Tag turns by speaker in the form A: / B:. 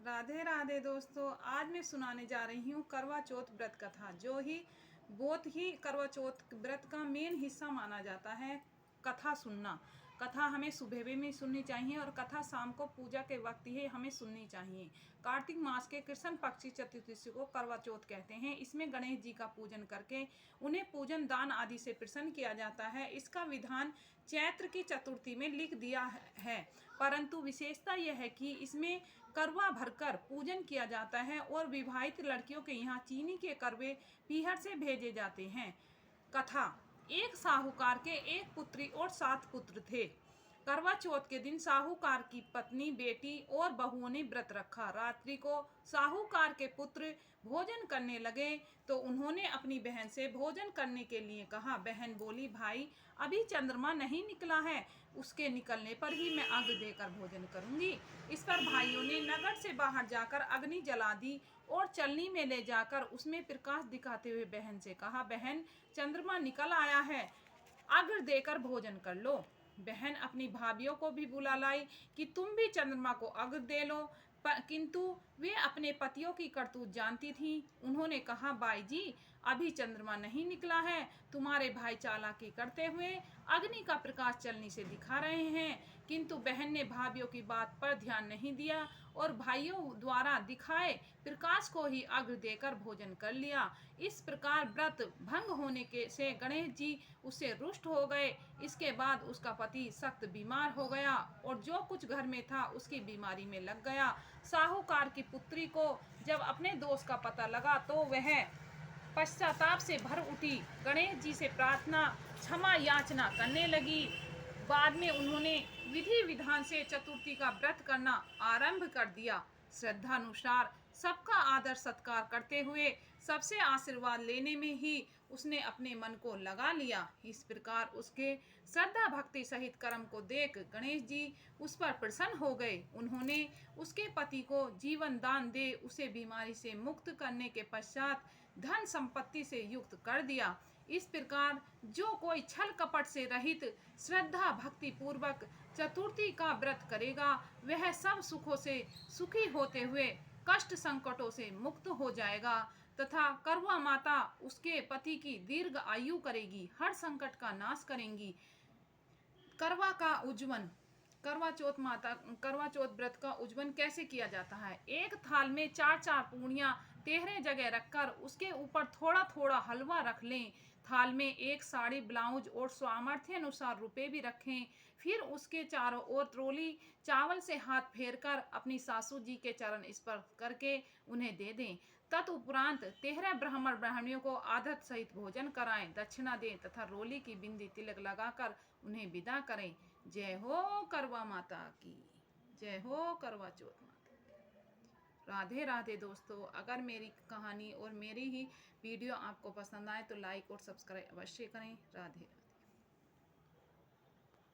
A: राधे राधे दोस्तों, आज मैं सुनाने जा रही हूँ करवा चौथ व्रत कथा, जो बहुत ही करवा चौथ व्रत का मेन हिस्सा माना जाता है। कथा सुनना, कथा हमें सुबह भी सुननी चाहिए और कथा शाम को पूजा के वक्त ही हमें सुननी चाहिए। कार्तिक मास के कृष्ण पक्ष की चतुर्दशी को करवा चौथ कहते हैं। इसमें गणेश जी का पूजन करके उन्हें पूजन दान आदि से प्रसन्न किया जाता है। इसका विधान चैत्र की चतुर्थी में लिख दिया है, परंतु विशेषता यह है कि इसमें करवा भरकर पूजन किया जाता है और विवाहित लड़कियों के यहाँ चीनी के करवे पीहर से भेजे जाते हैं। कथा। एक साहूकार के एक पुत्री और 7 पुत्र थे। करवा चौथ के दिन साहूकार की पत्नी, बेटी और बहुओं ने व्रत रखा। रात्रि को साहूकार के पुत्र भोजन करने लगे तो उन्होंने अपनी बहन से भोजन करने के लिए कहा। बहन बोली, भाई अभी चंद्रमा नहीं निकला है, उसके निकलने पर ही मैं अग्नि देकर भोजन करूंगी। इस पर भाइयों ने नगर से बाहर जाकर अग्नि जला दी और चलनी में ले जाकर उसमें प्रकाश दिखाते हुए बहन से कहा, बहन चंद्रमा निकल आया है, अग्नि देकर भोजन कर लो। बहन अपनी भाभियों को भी बुला लाई कि तुम भी चंद्रमा को अग्नि दे लो, किंतु वे अपने पतियों की करतूत जानती थीं। उन्होंने कहा, बाई जी अभी चंद्रमा नहीं निकला है, तुम्हारे भाई चालाकी करते हुए अग्नि का प्रकाश चलनी से दिखा रहे हैं। किंतु बहन ने भाभियों की बात पर ध्यान नहीं दिया और भाइयों द्वारा दिखाए प्रकाश को ही अग्नि देकर भोजन कर लिया। इस प्रकार व्रत भंग होने के से गणेश जी उससे रुष्ट हो गए। इसके बाद उसका पति सख्त बीमार हो गया और जो कुछ घर में था उसकी बीमारी में लग गया। साहूकार की पुत्री को जब अपने दोस्त का पता लगा तो वह पश्चाताप से भर उठी, गणेश जी से प्रार्थना क्षमा याचना करने लगी। बाद में उन्होंने विधि विधान से चतुर्थी का व्रत करना आरंभ कर दिया। श्रद्धानुसार सबका आदर सत्कार करते हुए सबसे आशीर्वाद लेने में ही उसने अपने मन को लगा लिया। इस प्रकार उसके श्रद्धा भक्ति सहित कर्म को देख गणेश जी उस पर प्रसन्न हो गए। उन्होंने उसके पति को जीवन दान दे उसे बीमारी से मुक्त करने के पश्चात धन संपत्ति से युक्त कर दिया। इस प्रकार जो कोई छल कपट से रहित श्रद्धा भक्ति पूर्वक चतुर्थी का व्रत करेगा वह सब सुखों से सुखी होते हुए कष्ट संकटों से मुक्त हो जाएगा तथा करवा माता उसके पति की दीर्घ आयु करेगी, हर संकट का नाश करेंगी। करवा का उज्जवल। करवा चौथ व्रत का उज्जवल कैसे किया जाता है? एक थाल में 4-4 पूड़ियाँ 13 जगह रखकर उसके ऊपर थोड़ा थोड़ा हलवा रख लें। थाल में एक साड़ी, ब्लाउज और सामर्थ्य अनुसार रुपए भी रखें। फिर उसके चारों ओर त्रोली चावल से हाथ फेरकर अपनी सासू जी के चरण स्पर्श करके उन्हें दे दें। तदुपरांत 13 ब्राह्मण ब्राह्मणियों को आदत सहित भोजन कराएं, दक्षिणा दें तथा रोली की बिंदी तिलक लगाकर उन्हें विदा करें। जय हो करवा माता की, जय हो करवा चौथ माता। राधे राधे दोस्तों, अगर मेरी कहानी और मेरी ही वीडियो आपको पसंद आए तो लाइक और सब्सक्राइब अवश्य करें। राधे।